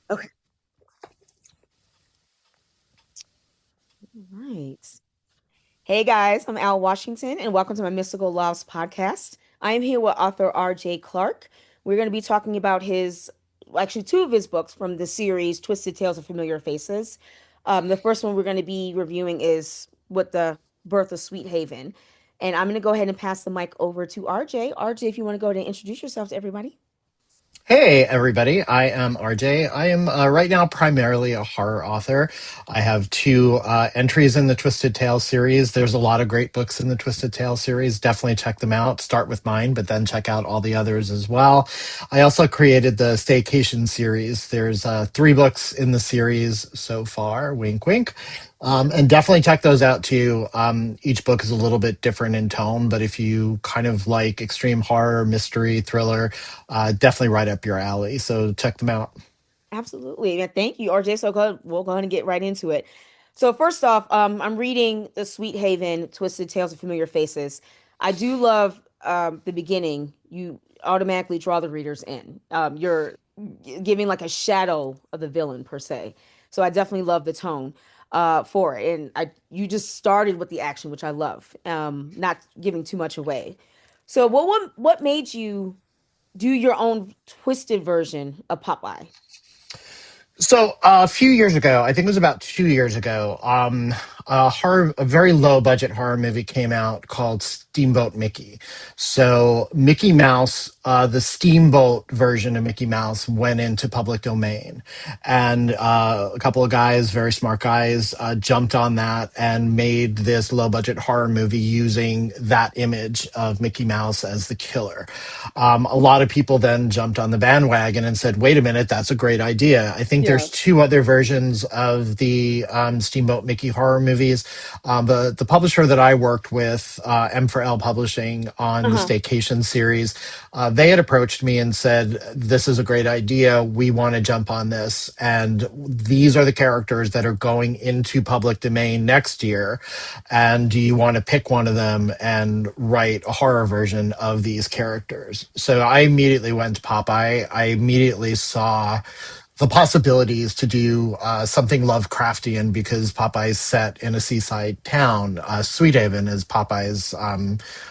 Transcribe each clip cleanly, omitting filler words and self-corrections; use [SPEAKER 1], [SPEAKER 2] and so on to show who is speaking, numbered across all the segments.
[SPEAKER 1] Okay. All right. Hey guys, I'm Al Washington, and welcome to my Mystical Loves podcast. I am here with author R.J. Clark. We're going to be talking about actually, two of his books from the series Twisted Tales of Familiar Faces. The first one we're going to be reviewing is with the birth of Sweet Haven. And I'm going to go ahead and pass the mic over to R.J. R.J., if you want to go ahead and introduce yourself to everybody.
[SPEAKER 2] Hey, everybody. I am RJ. I am right now primarily a horror author. I have two entries in the Twisted Tales series. There's a lot of great books in the Twisted Tales series. Definitely check them out. Start with mine, but then check out all the others as well. I also created the Staycation series. There's three books in the series so far. Wink, wink. And definitely check those out too. Each book is a little bit different in tone, but if you kind of like extreme horror, mystery, thriller, definitely right up your alley. So check them out.
[SPEAKER 1] Absolutely. And thank you, RJ. We'll go ahead and get right into it. So first off, I'm reading the Sweet Haven Twisted Tales of Familiar Faces. I do love the beginning. You automatically draw the readers in. You're giving like a shadow of the villain per se. So I definitely love the tone for it. And I you just started with the action, which I love. Not giving too much away. So what made you do your own twisted version of Popeye?
[SPEAKER 2] So a few years ago, I think it was about 2 years ago, a very low budget horror movie came out called Steamboat Mickey. So Mickey Mouse, the steamboat version of Mickey Mouse, went into public domain, and a couple of guys, very smart guys, jumped on that and made this low budget horror movie using that image of Mickey Mouse as the killer. A lot of people then jumped on the bandwagon and said, wait a minute, that's a great idea. I think
[SPEAKER 1] Yeah.
[SPEAKER 2] there's two other versions of the Steamboat Mickey horror movies. The publisher that I worked with, M for L Publishing, on the
[SPEAKER 1] Uh-huh.
[SPEAKER 2] Staycation series, they had approached me and said, this is a great idea. We want to jump on this. And these are the characters that are going into public domain next year. And do you want to pick one of them and write a horror version of these characters? So I immediately went to Popeye. I immediately saw the possibilities to do something Lovecraftian because Popeye's set in a seaside town. Sweethaven is Popeye's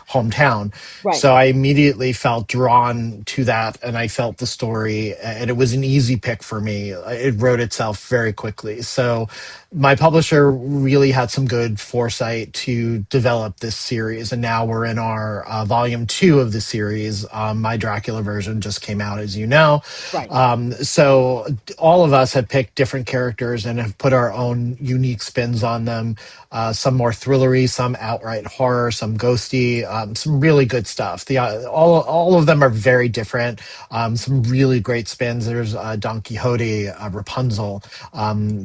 [SPEAKER 2] hometown.
[SPEAKER 1] Right.
[SPEAKER 2] So I immediately felt drawn to that and I felt the story, and it was an easy pick for me. It wrote itself very quickly. So my publisher really had some good foresight to develop this series, and now we're in our volume two of the series. My Dracula version just came out, as you know.
[SPEAKER 1] Right.
[SPEAKER 2] So all of us have picked different characters and have put our own unique spins on them. Some more thrillery, some outright horror, some ghosty, some really good stuff. All of them are very different. Some really great spins. There's Don Quixote, Rapunzel,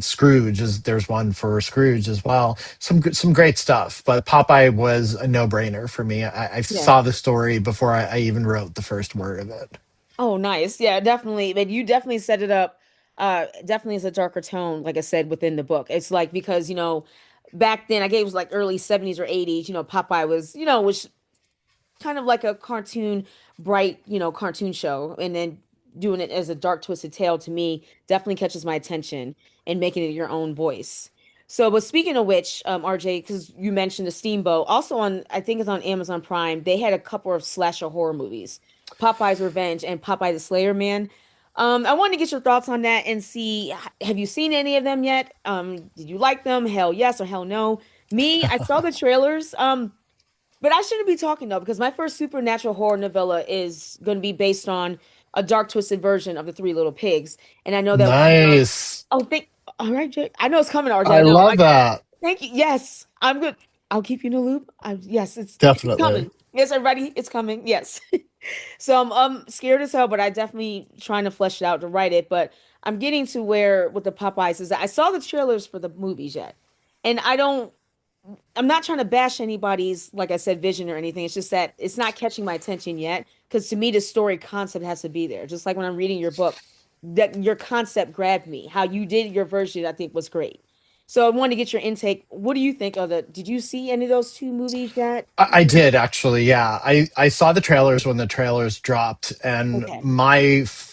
[SPEAKER 2] Scrooge. There's one for Scrooge as well. Some great stuff. But Popeye was a no brainer for me. I
[SPEAKER 1] Yeah.
[SPEAKER 2] saw the story before I even wrote the first word of it.
[SPEAKER 1] Oh, nice. Yeah, definitely. But you definitely set it up definitely as a darker tone, like I said, within the book. It's like because, back then I gave it was like early 70s or 80s, Popeye was kind of like a cartoon, bright, cartoon show. And then doing it as a dark, twisted tale to me definitely catches my attention and making it your own voice. So, but speaking of which, RJ, because you mentioned the Steamboat, also I think it's on Amazon Prime, they had a couple of slasher horror movies, Popeye's Revenge and Popeye the Slayer Man. I wanted to get your thoughts on that and see, have you seen any of them yet? Did you like them? Hell yes or hell no? Me, I saw the trailers. But I shouldn't be talking though, because my first supernatural horror novella is going to be based on a dark twisted version of the Three Little Pigs, and I know that.
[SPEAKER 2] Nice.
[SPEAKER 1] Oh, thank. All right, Jay. I know it's coming, RJ.
[SPEAKER 2] I
[SPEAKER 1] I know.
[SPEAKER 2] love that.
[SPEAKER 1] Thank you. Yes, I'm good. I'll keep you in the loop. Yes, it's
[SPEAKER 2] Definitely.
[SPEAKER 1] coming. Yes, everybody, it's coming. Yes. So I'm scared as hell, but I definitely trying to flesh it out to write it. But I'm getting to where with the Popeyes is that I saw the trailers for the movies yet, and I'm not trying to bash anybody's, like I said, vision or anything. It's just that it's not catching my attention yet. Because to me, the story concept has to be there. Just like when I'm reading your book, that your concept grabbed me. How you did your version, I think, was great. So I wanted to get your intake. What do you think of the? Did you see any of those two movies yet?
[SPEAKER 2] I did actually, yeah. I saw the trailers when the trailers dropped, and
[SPEAKER 1] Okay.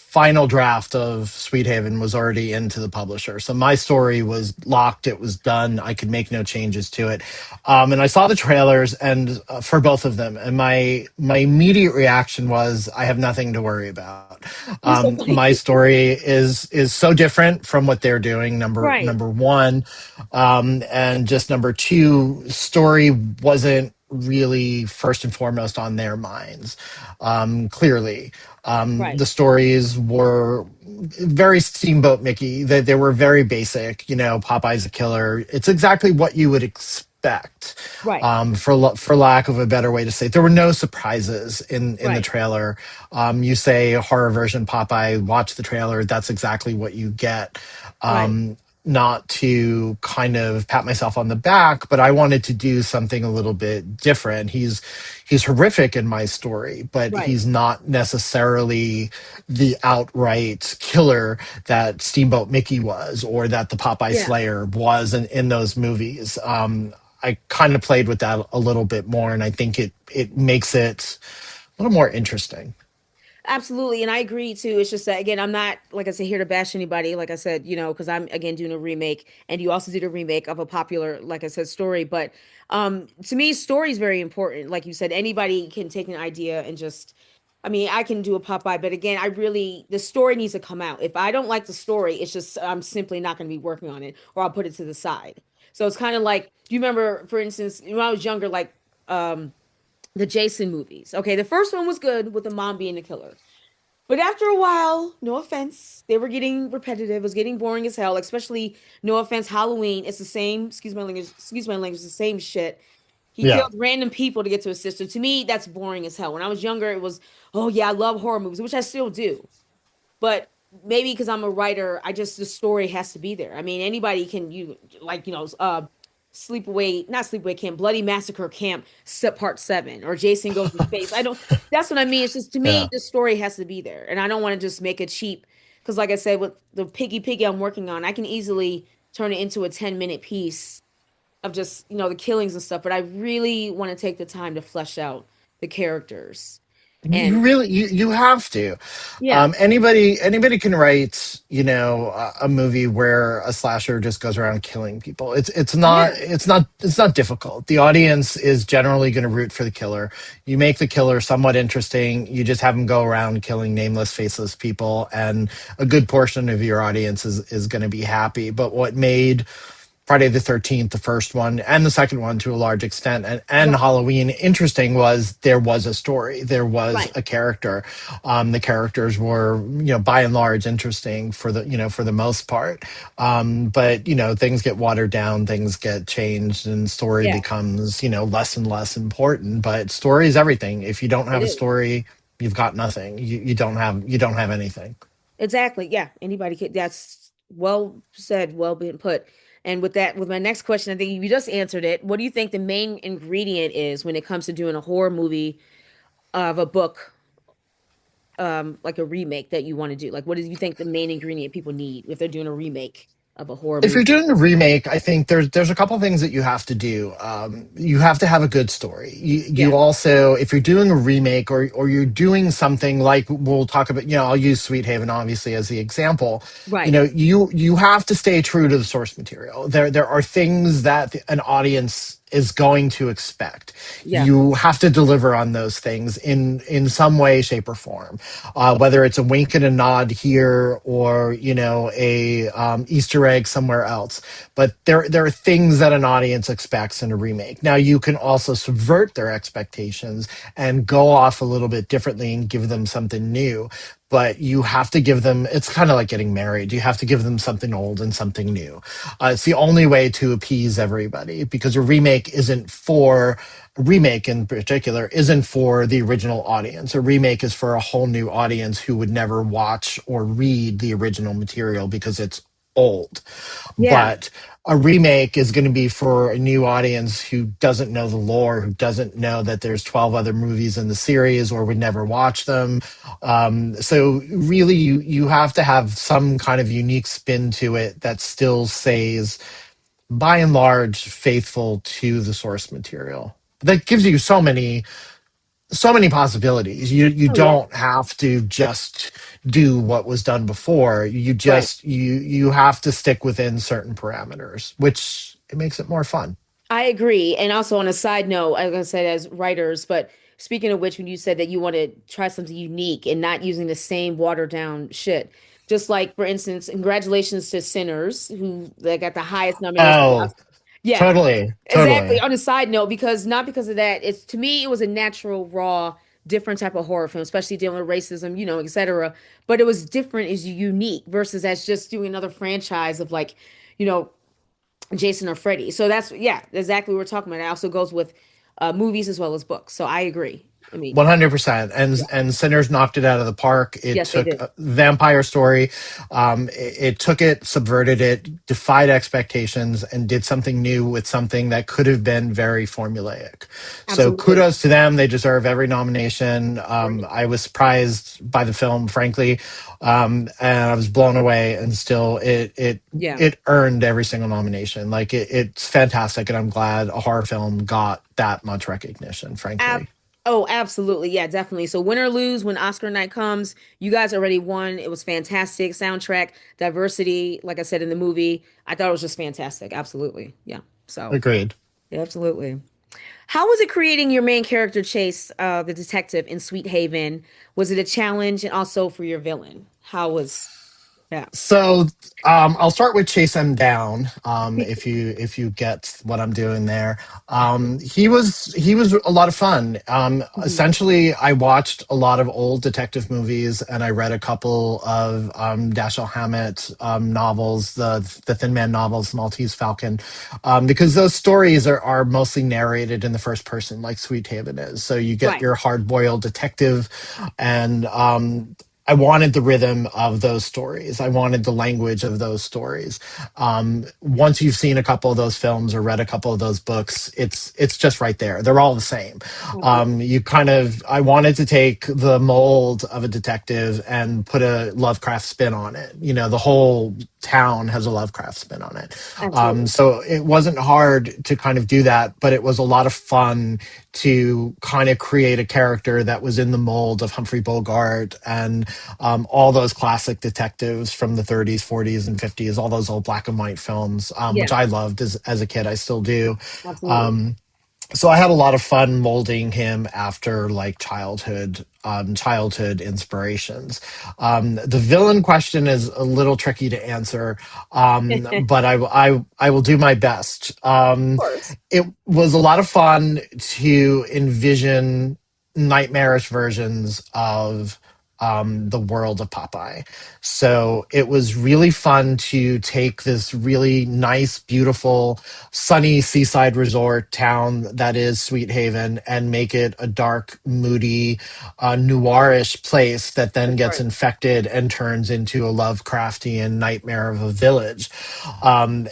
[SPEAKER 2] final draft of Sweethaven was already into the publisher. So my story was locked. It was done. I could make no changes to it. And I saw the trailers and for both of them. And my immediate reaction was, I have nothing to worry about.
[SPEAKER 1] You're so funny.
[SPEAKER 2] My story is so different from what they're doing.
[SPEAKER 1] Right.
[SPEAKER 2] Number one, and just number two, story wasn't really first and foremost on their minds. Clearly,
[SPEAKER 1] Right.
[SPEAKER 2] the stories were very Steamboat Mickey. They were very basic. You know, Popeye's a killer. It's exactly what you would expect.
[SPEAKER 1] Right.
[SPEAKER 2] For lack of a better way to say it. There were no surprises in the
[SPEAKER 1] Right.
[SPEAKER 2] trailer. You say horror version Popeye, watch the trailer. That's exactly what you get.
[SPEAKER 1] Right.
[SPEAKER 2] Not to kind of pat myself on the back, but I wanted to do something a little bit different. He's horrific in my story, but
[SPEAKER 1] Right.
[SPEAKER 2] he's not necessarily the outright killer that Steamboat Mickey was, or that the Popeye
[SPEAKER 1] Yeah.
[SPEAKER 2] Slayer was in those movies. I kind of played with that a little bit more, and I think it makes it a little more interesting.
[SPEAKER 1] Absolutely, and I agree too. It's just that again, I'm not like I said here to bash anybody. Like I said, because I'm again doing a remake, and you also did a remake of a popular, like I said, story. But to me, story is very important. Like you said, anybody can take an idea and just, I mean, I can do a Popeye, but again, I really the story needs to come out. If I don't like the story, it's just I'm simply not going to be working on it, or I'll put it to the side. So it's kind of like, do you remember, for instance, when I was younger, like the Jason movies? Okay, the first one was good with the mom being the killer. But after a while, no offense, they were getting repetitive. It was getting boring as hell, especially no offense, Halloween. It's the same, excuse my language, it's the same shit. He
[SPEAKER 2] Yeah.
[SPEAKER 1] killed random people to get to his sister. To me, that's boring as hell. When I was younger, it was, oh yeah, I love horror movies, which I still do. But maybe because I'm a writer, I just the story has to be there. I mean, anybody can you like Sleepaway, not Sleepaway Camp, Bloody Massacre Camp, Part 7, or Jason Goes to Space. I don't. That's what I mean. It's just to me,
[SPEAKER 2] Yeah.
[SPEAKER 1] the story has to be there, and I don't want to just make it cheap. Because, like I said, with the Piggy I'm working on, I can easily turn it into a 10-minute piece of just the killings and stuff. But I really want to take the time to flesh out the characters, and
[SPEAKER 2] You have to.
[SPEAKER 1] yeah,
[SPEAKER 2] Anybody can write, a movie where a slasher just goes around killing people.
[SPEAKER 1] yeah,
[SPEAKER 2] It's not difficult. The audience is generally going to root for the killer. You make the killer somewhat interesting. You just have them go around killing nameless, faceless people, and a good portion of your audience is going to be happy. But what made Friday the 13th, the first one, and the second one to a large extent, and
[SPEAKER 1] right,
[SPEAKER 2] Halloween, interesting was there was a story, there was
[SPEAKER 1] right,
[SPEAKER 2] a character. The characters were, by and large, interesting for the most part. But, things get watered down, things get changed, and story
[SPEAKER 1] yeah,
[SPEAKER 2] becomes, less and less important. But story is everything. If you don't
[SPEAKER 1] it
[SPEAKER 2] have a
[SPEAKER 1] is.
[SPEAKER 2] story, you've got nothing. You don't have anything.
[SPEAKER 1] Exactly. Yeah. Anybody could. That's well said. Well been put. And with that, with my next question, I think you just answered it. What do you think the main ingredient is when it comes to doing a horror movie of a book, like a remake that you want to do? Like, what do you think the main ingredient people need if they're doing a remake of a horror
[SPEAKER 2] If you're
[SPEAKER 1] movie?
[SPEAKER 2] doing a remake, I think there's a couple things that you have to do. You have to have a good story. You
[SPEAKER 1] Yeah.
[SPEAKER 2] also, if you're doing a remake or you're doing something like we'll talk about, I'll use Sweet Haven obviously as the example.
[SPEAKER 1] Right.
[SPEAKER 2] You have to stay true to the source material. There are things that an audience is going to expect.
[SPEAKER 1] Yeah.
[SPEAKER 2] You have to deliver on those things in some way, shape, or form. Whether it's a wink and a nod here, or a Easter egg somewhere else. But there are things that an audience expects in a remake. Now you can also subvert their expectations and go off a little bit differently and give them something new. But you have to give them, it's kind of like getting married. You have to give them something old and something new. It's the only way to appease everybody, because a remake in particular isn't for the original audience. A remake is for a whole new audience who would never watch or read the original material because it's old.
[SPEAKER 1] Yeah.
[SPEAKER 2] But a remake is going to be for a new audience who doesn't know the lore, who doesn't know that there's 12 other movies in the series or would never watch them. So really, you have to have some kind of unique spin to it that still stays, by and large, faithful to the source material. That gives you so many so many possibilities. You
[SPEAKER 1] Oh yeah.
[SPEAKER 2] don't have to just do what was done before.
[SPEAKER 1] Right.
[SPEAKER 2] You have to stick within certain parameters, which it makes it more fun.
[SPEAKER 1] I agree. And also on a side note, as I said, as writers, but speaking of which, when you said that you want to try something unique and not using the same watered down shit, just like for instance, congratulations to Sinners, who they got the highest nomination for the
[SPEAKER 2] Oh,
[SPEAKER 1] Oscar. Yeah,
[SPEAKER 2] totally,
[SPEAKER 1] exactly.
[SPEAKER 2] totally.
[SPEAKER 1] On a side note, because not because of that, it's to me it was a natural, raw, different type of horror film, especially dealing with racism, etc. But it was different, is unique versus as just doing another franchise of like, you know, Jason or Freddy. So that's yeah, exactly what we're talking about. It also goes with movies as well as books. So I agree. I mean,
[SPEAKER 2] 100%.
[SPEAKER 1] yeah,
[SPEAKER 2] And Sinners knocked it out of the park. It
[SPEAKER 1] yes, they
[SPEAKER 2] took
[SPEAKER 1] did.
[SPEAKER 2] a vampire story, it took it, subverted it, defied expectations, and did something new with something that could have been very formulaic. So
[SPEAKER 1] Absolutely.
[SPEAKER 2] kudos to them. They deserve every nomination.
[SPEAKER 1] Right.
[SPEAKER 2] I was surprised by the film, frankly, and I was blown away. And still,
[SPEAKER 1] Yeah.
[SPEAKER 2] it earned every single nomination. Like it's fantastic, and I'm glad a horror film got that much recognition.
[SPEAKER 1] Ab-
[SPEAKER 2] Frankly.
[SPEAKER 1] oh, absolutely. Yeah, definitely. So win or lose, when Oscar night comes, you guys already won. It was fantastic. Soundtrack, diversity, like I said in the movie, I thought it was just fantastic. Absolutely. Yeah. So,
[SPEAKER 2] Agreed.
[SPEAKER 1] yeah, absolutely. How was it creating your main character, Chase, the detective in Sweet Haven? Was it a challenge and also for your villain? How was that?
[SPEAKER 2] So I'll start with Chase M Down. If you get what I'm doing there, he was a lot of fun.
[SPEAKER 1] Mhm.
[SPEAKER 2] Essentially, I watched a lot of old detective movies, and I read a couple of Dashiell Hammett novels, the Thin Man novels, Maltese Falcon, because those stories are mostly narrated in the first person, like Sweet Haven is. So you get
[SPEAKER 1] Right.
[SPEAKER 2] your hard boiled detective, and I wanted the rhythm of those stories. I wanted the language of those stories. Once you've seen a couple of those films or read a couple of those books, it's just right there. They're all the same.
[SPEAKER 1] Absolutely.
[SPEAKER 2] You kind of I wanted to take the mold of a detective and put a Lovecraft spin on it. You know, the whole town has a Lovecraft spin on it.
[SPEAKER 1] Absolutely.
[SPEAKER 2] So it wasn't hard to kind of do that, but it was a lot of fun to kind of create a character that was in the mold of Humphrey Bogart and all those classic detectives from the 30s, 40s, and 50s, all those old black and white films,
[SPEAKER 1] Yeah,
[SPEAKER 2] which I loved as a kid. I still do.
[SPEAKER 1] absolutely.
[SPEAKER 2] Um, so I had a lot of fun molding him after like childhood inspirations. The villain question is a little tricky to answer,
[SPEAKER 1] Of
[SPEAKER 2] but I will do my best.
[SPEAKER 1] course.
[SPEAKER 2] It was a lot of fun to envision nightmarish versions of the world of Popeye. So it was really fun to take this really nice, beautiful, sunny seaside resort town that is Sweet Haven and make it a dark, moody, noirish place that then
[SPEAKER 1] That's
[SPEAKER 2] gets
[SPEAKER 1] right.
[SPEAKER 2] infected and turns into a Lovecraftian nightmare of a village.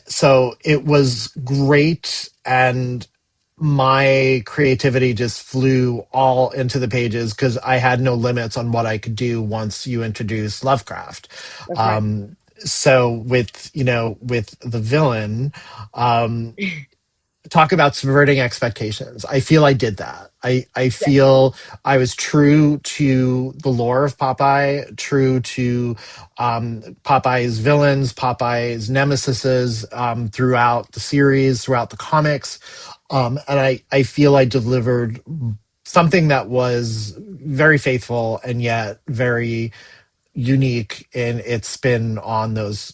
[SPEAKER 2] So it was great, and my creativity just flew all into the pages because I had no limits on what I could do once you introduce Lovecraft.
[SPEAKER 1] That's right.
[SPEAKER 2] So with with the villain, um, talk about subverting expectations. I feel I did that. I
[SPEAKER 1] Yes.
[SPEAKER 2] feel I was true to the lore of Popeye, true to Popeye's villains, Popeye's nemesises throughout the series, throughout the comics. And I feel I delivered something that was very faithful and yet very unique in its spin on those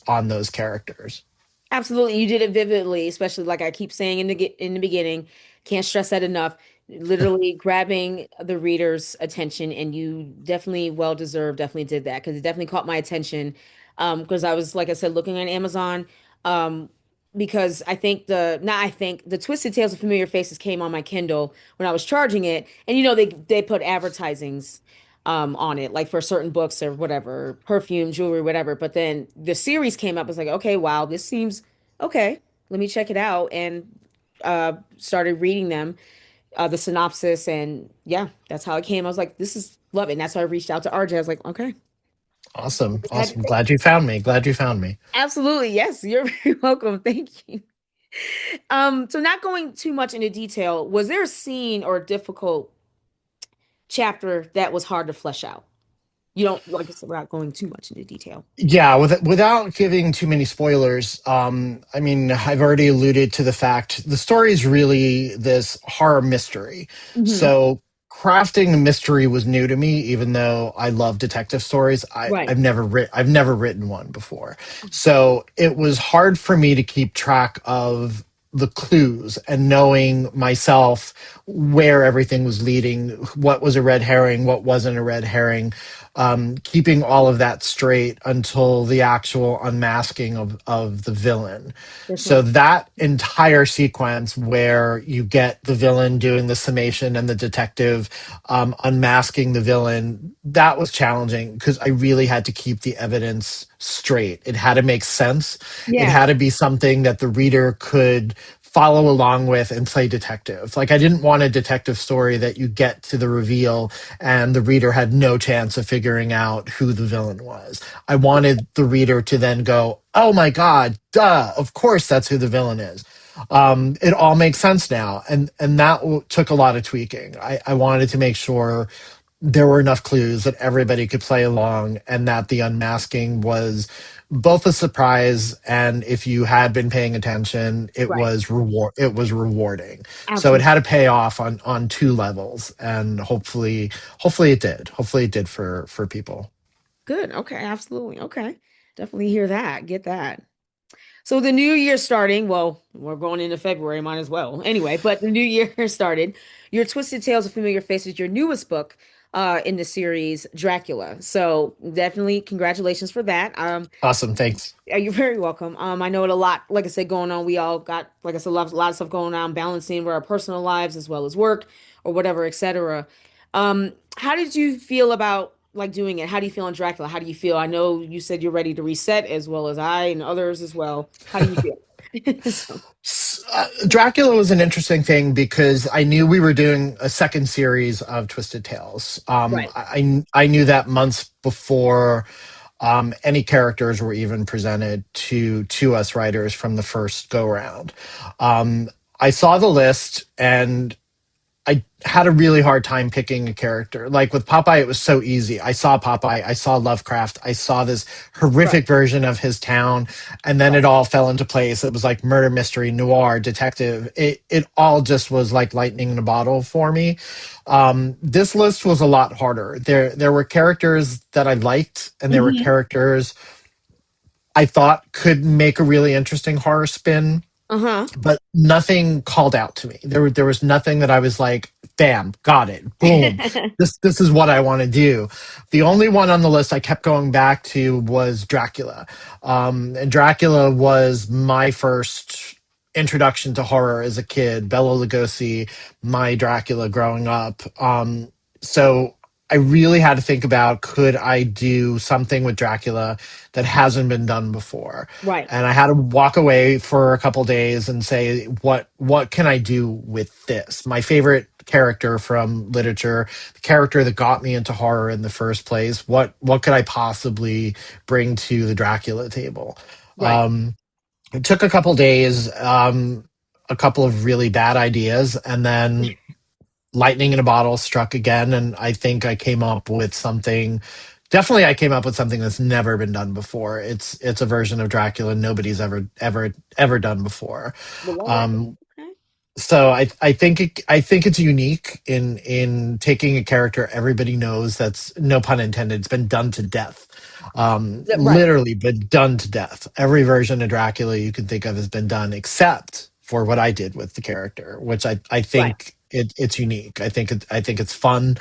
[SPEAKER 2] characters.
[SPEAKER 1] Absolutely, you did it vividly, especially like I keep saying in the beginning. Can't stress that enough. Literally grabbing the reader's attention, and you definitely well deserved. Definitely did that because it definitely caught my attention. Because I was like I said, looking on Amazon. Um, because I think the not I think the Twisted Tales of Familiar Faces came on my Kindle when I was charging it, and they put advertisings on it like for certain books or whatever, perfume, jewelry, whatever. But then the series came up. It's like, okay, wow, this seems okay. Let me check it out and started reading them, the synopsis, and yeah, that's how it came. I was like, this is love it. And that's why I reached out to RJ. I was like, okay,
[SPEAKER 2] Awesome,
[SPEAKER 1] had to
[SPEAKER 2] awesome.
[SPEAKER 1] say it.
[SPEAKER 2] Glad you found me. Glad you found me.
[SPEAKER 1] Absolutely, yes, you're very welcome. Thank you. So not going too much into detail, was there a scene or difficult chapter that was hard to flesh out? You don't, like I said, without going too much into detail.
[SPEAKER 2] Yeah, without giving too many spoilers, I mean, I've already alluded to the fact the story is really this horror mystery.
[SPEAKER 1] Hmm.
[SPEAKER 2] So crafting a mystery was new to me, even though I love detective stories.
[SPEAKER 1] Right.
[SPEAKER 2] I've never written one before. So it was hard for me to keep track of the clues and knowing myself where everything was leading, what was a red herring, what wasn't a red herring, keeping all of that straight until the actual unmasking of the villain.
[SPEAKER 1] That's
[SPEAKER 2] So
[SPEAKER 1] right.
[SPEAKER 2] that entire sequence where you get the villain doing the summation and the detective unmasking the villain, that was challenging because I really had to keep the evidence straight. It had to make sense. It
[SPEAKER 1] Yeah.
[SPEAKER 2] had to be something that the reader could follow along with and play detective. Like I didn't want a detective story that you get to the reveal and the reader had no chance of figuring out who the villain was. I wanted the reader to then go, "Oh my god, duh! Of course that's who the villain is." It all makes sense now, and that took a lot of tweaking. I wanted to make sure there were enough clues that everybody could play along and that the unmasking was both a surprise and if you had been paying attention
[SPEAKER 1] Right.
[SPEAKER 2] it was rewarding, so it
[SPEAKER 1] Absolutely.
[SPEAKER 2] had to pay off on two levels and hopefully it did for people.
[SPEAKER 1] Good. Okay. Absolutely. Okay. Definitely hear that. Get that. So the new year starting, well, we're going into February, might as well. Anyway, but the new year started. Your Twisted Tales of Familiar Faces, your newest book in the series, Dracula. So definitely congratulations for that.
[SPEAKER 2] Awesome, thanks.
[SPEAKER 1] You're very welcome. I know it a lot, like I said, going on. We all got, like I said, a lot of stuff going on, balancing with our personal lives as well as work or whatever, etc. How did you feel about like doing it? How do you feel on Dracula? How do you feel? I know you said you're ready to reset as well as I and others as well. How do you feel? So,
[SPEAKER 2] Dracula was an interesting thing because I knew we were doing a second series of Twisted Tales.
[SPEAKER 1] right.
[SPEAKER 2] I knew that months before any characters were even presented to us writers from the first go round. Um, I saw the list and I had a really hard time picking a character. Like with Popeye, it was so easy. I saw Popeye, I saw Lovecraft, I saw this
[SPEAKER 1] Right.
[SPEAKER 2] horrific version of his town, and then
[SPEAKER 1] Right.
[SPEAKER 2] it all fell into place. It was like murder mystery, noir, detective. It all just was like lightning in a bottle for me. This list was a lot harder. There were characters that I liked, and there were
[SPEAKER 1] Hmm.
[SPEAKER 2] characters I thought could make a really interesting horror spin,
[SPEAKER 1] Uh-huh.
[SPEAKER 2] but nothing called out to me. There was nothing that I was like, bam, got it, boom. This is what I want to do. The only one on the list I kept going back to was Dracula, and Dracula was my first introduction to horror as a kid. Bela Lugosi, my Dracula growing up. So I really had to think about could I do something with Dracula that hasn't been done before,
[SPEAKER 1] Right.
[SPEAKER 2] and I had to walk away for a couple days and say what can I do with this? My favorite character from literature, the character that got me into horror in the first place. What could I possibly bring to the Dracula table?
[SPEAKER 1] Right.
[SPEAKER 2] Um, it took a couple days, a couple of really bad ideas, and then lightning in a bottle struck again, and I think I came up with something. Definitely, I came up with something that's never been done before. It's a version of Dracula nobody's ever done before.
[SPEAKER 1] Well, all right.
[SPEAKER 2] Um,
[SPEAKER 1] Okay.
[SPEAKER 2] so I think it's unique in taking a character everybody knows that's no pun intended. It's been done to death,
[SPEAKER 1] Right.
[SPEAKER 2] literally been done to death. Every version of Dracula you can think of has been done, except for what I did with the character, which I
[SPEAKER 1] Right.
[SPEAKER 2] think it's unique. I think it's fun.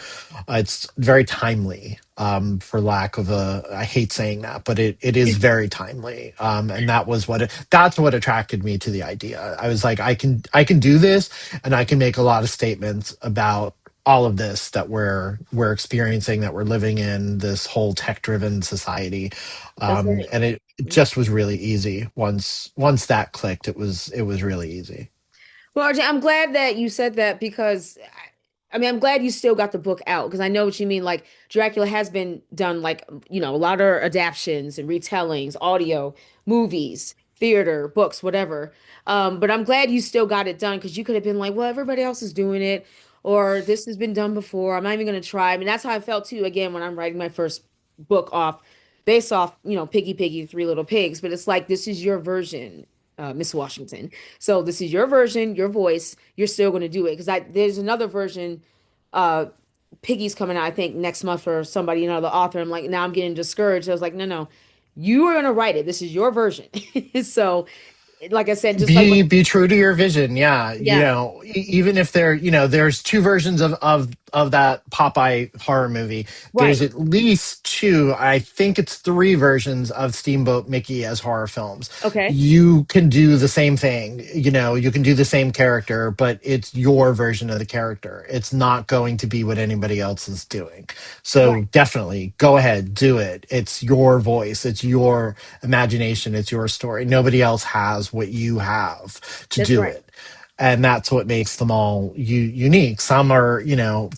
[SPEAKER 2] It's very timely. For lack of a, I hate saying that, but it is very timely. And that's what attracted me to the idea. I was like, I can do this, and I can make a lot of statements about all of this that we're experiencing, that we're living in this whole tech driven society.
[SPEAKER 1] That's right.
[SPEAKER 2] And it just was really easy. Once that clicked, it was really easy.
[SPEAKER 1] Well, RJ, I'm glad that you said that because I mean, I'm glad you still got the book out because I know what you mean. Like Dracula has been done, like a lot of adaptions and retellings, audio, movies, theater, books, whatever. But I'm glad you still got it done because you could have been like, well, everybody else is doing it, or this has been done before. I'm not even gonna try. I mean, that's how I felt too. Again, when I'm writing my first book off, based off, Piggy Piggy, Three Little Pigs. But it's like this is your version, Miss Washington. So this is your version, your voice. You're still gonna do it because I there's another version. Uh, Piggy's coming out, I think, next month for somebody, another author. I'm like, now I'm getting discouraged. I was like, no, no, you are gonna write it. This is your version. So, like I said, just like with
[SPEAKER 2] Be true to your vision. Yeah,
[SPEAKER 1] yeah,
[SPEAKER 2] even if there's two versions of that Popeye horror movie. There's
[SPEAKER 1] right,
[SPEAKER 2] at least two, I think it's three versions of Steamboat Mickey as horror films.
[SPEAKER 1] okay,
[SPEAKER 2] You can do the same thing. You can do the same character, but it's your version of the character. It's not going to be what anybody else is doing. So
[SPEAKER 1] right,
[SPEAKER 2] definitely go ahead, do it. It's your voice, it's your imagination, it's your story. Nobody else has what you have to
[SPEAKER 1] that's
[SPEAKER 2] do
[SPEAKER 1] right,
[SPEAKER 2] it. And that's what makes them all unique. Some are,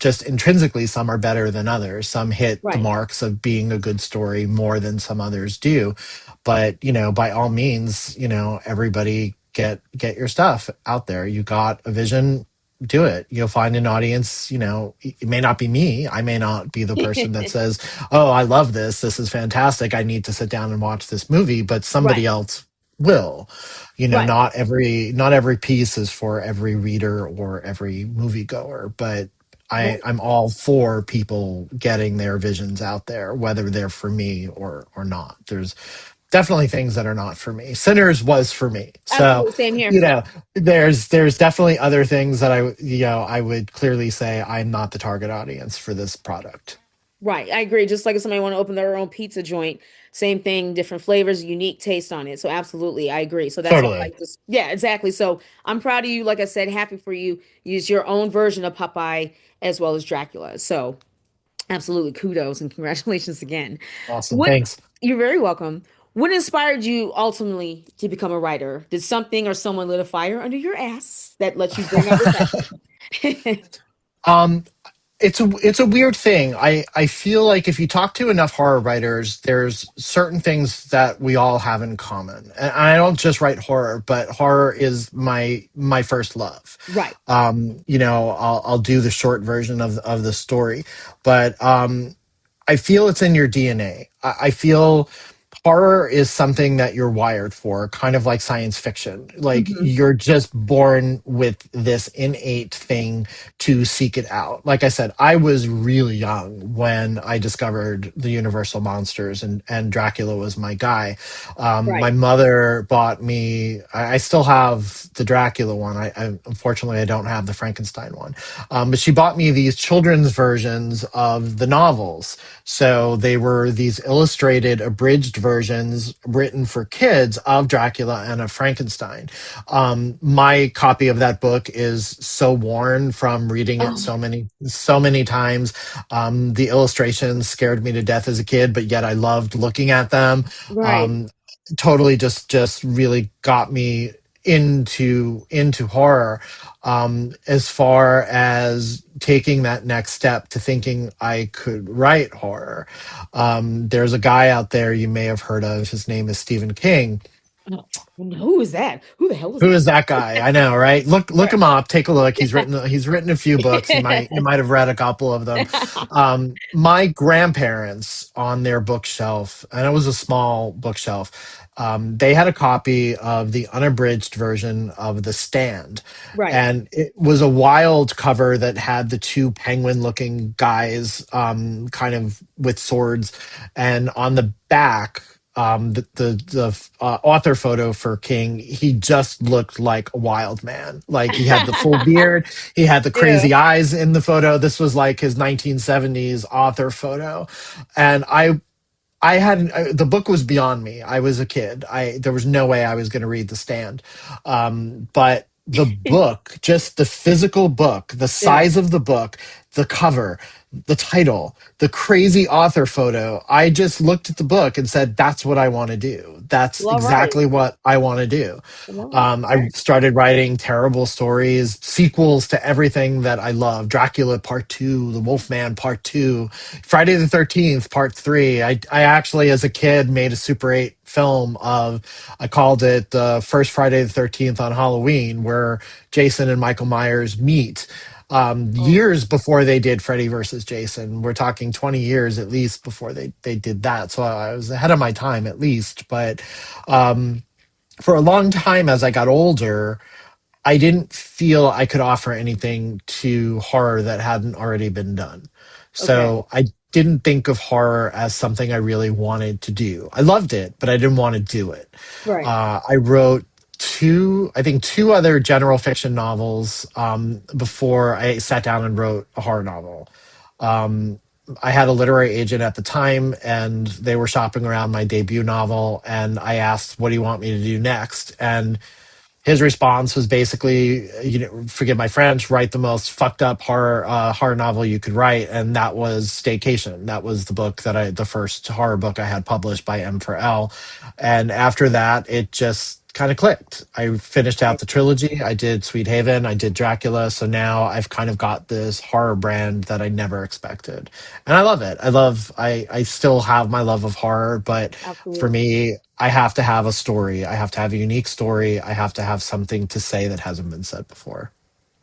[SPEAKER 2] just intrinsically, some are better than others. Some hit the
[SPEAKER 1] right,
[SPEAKER 2] marks of being a good story more than some others do. But, by all means, everybody get your stuff out there. You got a vision, do it. You'll find an audience. It may not be me. I may not be the person that says, oh, I love this, this is fantastic, I need to sit down and watch this movie, but
[SPEAKER 1] right,
[SPEAKER 2] somebody else will.
[SPEAKER 1] right.
[SPEAKER 2] Not every piece is for every reader or every moviegoer, but
[SPEAKER 1] Right.
[SPEAKER 2] I'm all for people getting their visions out there, whether they're for me or not. There's definitely things that are not for me. Sinners was for me. So,
[SPEAKER 1] Absolutely, same here.
[SPEAKER 2] you know, there's definitely other things that I would clearly say I'm not the target audience for this product.
[SPEAKER 1] Right, I agree. Just like if somebody want to open their own pizza joint, same thing, different flavors, unique taste on it. So absolutely, I agree. So that's all I
[SPEAKER 2] Totally.
[SPEAKER 1] just yeah, exactly. So I'm proud of you. Like I said, happy for you. Use your own version of Popeye as well as Dracula. So absolutely, kudos and congratulations again.
[SPEAKER 2] Awesome.
[SPEAKER 1] What
[SPEAKER 2] Thanks.
[SPEAKER 1] you're very welcome. What inspired you ultimately to become a writer? Did something or someone lit a fire under your ass that lets you bring out your passion?
[SPEAKER 2] um it's a weird thing. I feel like if you talk to enough horror writers, there's certain things that we all have in common. And I don't just write horror, but horror is my first love.
[SPEAKER 1] Right.
[SPEAKER 2] I'll do the short version of the story, but I feel it's in your DNA. I feel horror is something that you're wired for, kind of like science fiction. Like
[SPEAKER 1] Hmm.
[SPEAKER 2] you're just born with this innate thing to seek it out. Like I said, I was really young when I discovered the Universal monsters, and Dracula was my guy. My
[SPEAKER 1] Right.
[SPEAKER 2] mother bought me, I still have the Dracula one. Unfortunately, I don't have the Frankenstein one. But she bought me these children's versions of the novels. So they were these illustrated, abridged versions written for kids of Dracula and of Frankenstein. My copy of that book is so worn from reading it
[SPEAKER 1] Oh,
[SPEAKER 2] so many times. The illustrations scared me to death as a kid, but yet I loved looking at them.
[SPEAKER 1] right.
[SPEAKER 2] Um, Totally just really got me into horror. As far as taking that next step to thinking I could write horror, there's a guy out there you may have heard of. His name is Stephen King.
[SPEAKER 1] Oh, who is that? Who the hell is
[SPEAKER 2] Who
[SPEAKER 1] that?
[SPEAKER 2] is that guy? I know, right? Look
[SPEAKER 1] Right.
[SPEAKER 2] him up. Take a look. He's written a few books. You might have read a couple of them. My grandparents on their bookshelf, and it was a small bookshelf. They had a copy of the unabridged version of The Stand,
[SPEAKER 1] Right.
[SPEAKER 2] and it was a wild cover that had the two penguin-looking guys, kind of with swords, and on the back, the author photo for King, he just looked like a wild man. Like he had the full beard, he had the
[SPEAKER 1] Yeah.
[SPEAKER 2] crazy eyes in the photo. This was like his 1970s author photo, and the book was beyond me. I was a kid. There was no way I was going to read The Stand, but the book, just the physical book, the
[SPEAKER 1] Yeah.
[SPEAKER 2] size of the book, the cover, the title, the crazy author photo. I just looked at the book and said, "That's what I want to do. That's
[SPEAKER 1] Well, all right.
[SPEAKER 2] exactly what I want to do."
[SPEAKER 1] Well, all
[SPEAKER 2] I
[SPEAKER 1] right.
[SPEAKER 2] started writing terrible stories, sequels to everything that I love: Dracula Part Two, The Wolfman Part Two, Friday the 13th Part Three. I actually, as a kid, made a Super 8 film of. I called it the first Friday the 13th on Halloween, where Jason and Michael Myers meet.
[SPEAKER 1] Oh,
[SPEAKER 2] years before they did Freddy versus Jason. We're talking 20 years at least before they did that. So I was ahead of my time at least. But um, for a long time, as I got older, I didn't feel I could offer anything to horror that hadn't already been done.
[SPEAKER 1] okay.
[SPEAKER 2] So I didn't think of horror as something I really wanted to do. I loved it, but I didn't want to do it.
[SPEAKER 1] Right.
[SPEAKER 2] I wrote I think two other general fiction novels before I sat down and wrote a horror novel. Um, I had a literary agent at the time, and they were shopping around my debut novel. And I asked, "What do you want me to do next?" And his response was basically, forgive my French, write the most fucked up horror novel you could write, and that was Staycation. That was the first horror book I had published by M4L, and after that, it just kind of clicked. I finished out
[SPEAKER 1] Right.
[SPEAKER 2] the trilogy. I did Sweethaven. I did Dracula. So now I've kind of got this horror brand that I never expected, and I love it. I still have my love of horror, but for
[SPEAKER 1] Absolutely.
[SPEAKER 2] me, I have to have a story. I have to have a unique story. I have to have something to say that hasn't been said before.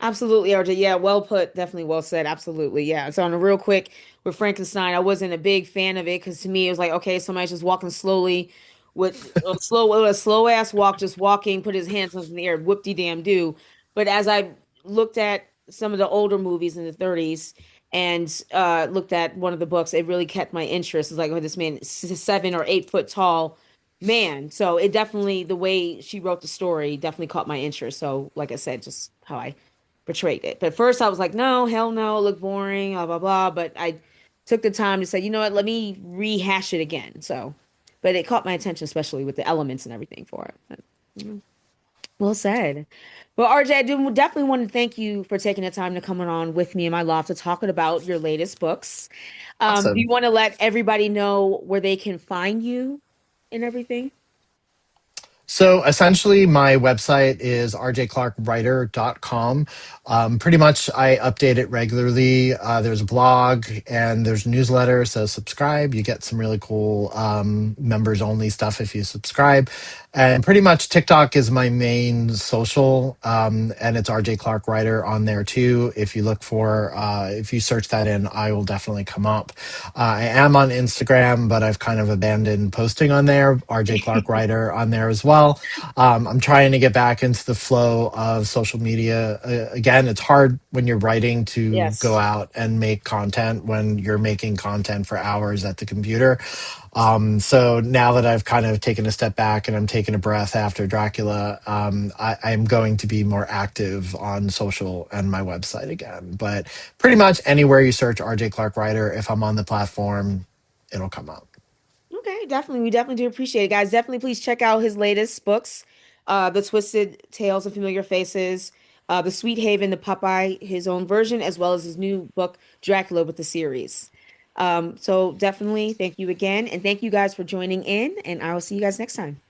[SPEAKER 1] Absolutely, RJ. Yeah, well put. Definitely well said. Absolutely. Yeah. So on a real quick with Frankenstein, I wasn't a big fan of it because to me it was like, okay, somebody's just walking slowly with a slow ass walk, just walking, put his hands up in the air, whoop de damn do. But as I looked at some of the older movies in the 30s and looked at one of the books, it really kept my interest. It's like, oh, this man is 7 or 8 foot tall man. So it definitely the way she wrote the story definitely caught my interest. So like I said, just how I portrayed it. But first I was like, no, hell no, it looked boring, blah, blah, blah. But I took the time to say, you know what, let me rehash it again. So, but it caught my attention, especially with the elements and everything for it. But, well said. Well, RJ, I do definitely want to thank you for taking the time to come on with me in my loft to talk about your latest books. Do you
[SPEAKER 2] Awesome.
[SPEAKER 1] want to let everybody know where they can find you and everything?
[SPEAKER 2] So essentially, my website is rjclarkwriter.com. Pretty much, I update it regularly. There's a blog and there's a newsletter. So subscribe. You get some really cool members only stuff if you subscribe. And pretty much, TikTok is my main social, and it's RJ Clark Writer on there too. If you search that in, I will definitely come up. I am on Instagram, but I've kind of abandoned posting on there. RJ Clark Writer on there as well. I'm trying to get back into the flow of social media. Again, it's hard when you're writing to go
[SPEAKER 1] Yes.
[SPEAKER 2] out and make content when you're making content for hours at the computer. So now that I've kind of taken a step back and I'm taking a breath after Dracula, I'm going to be more active on social and my website again. But pretty much anywhere you search RJ Clark Writer, if I'm on the platform, it'll come up.
[SPEAKER 1] Okay, definitely. We definitely do appreciate it, guys. Definitely please check out his latest books, The Twisted Tales of Familiar Faces, The Sweet Haven, the Popeye, his own version, as well as his new book, Dracula with the series. So definitely thank you again. And thank you guys for joining in, and I will see you guys next time.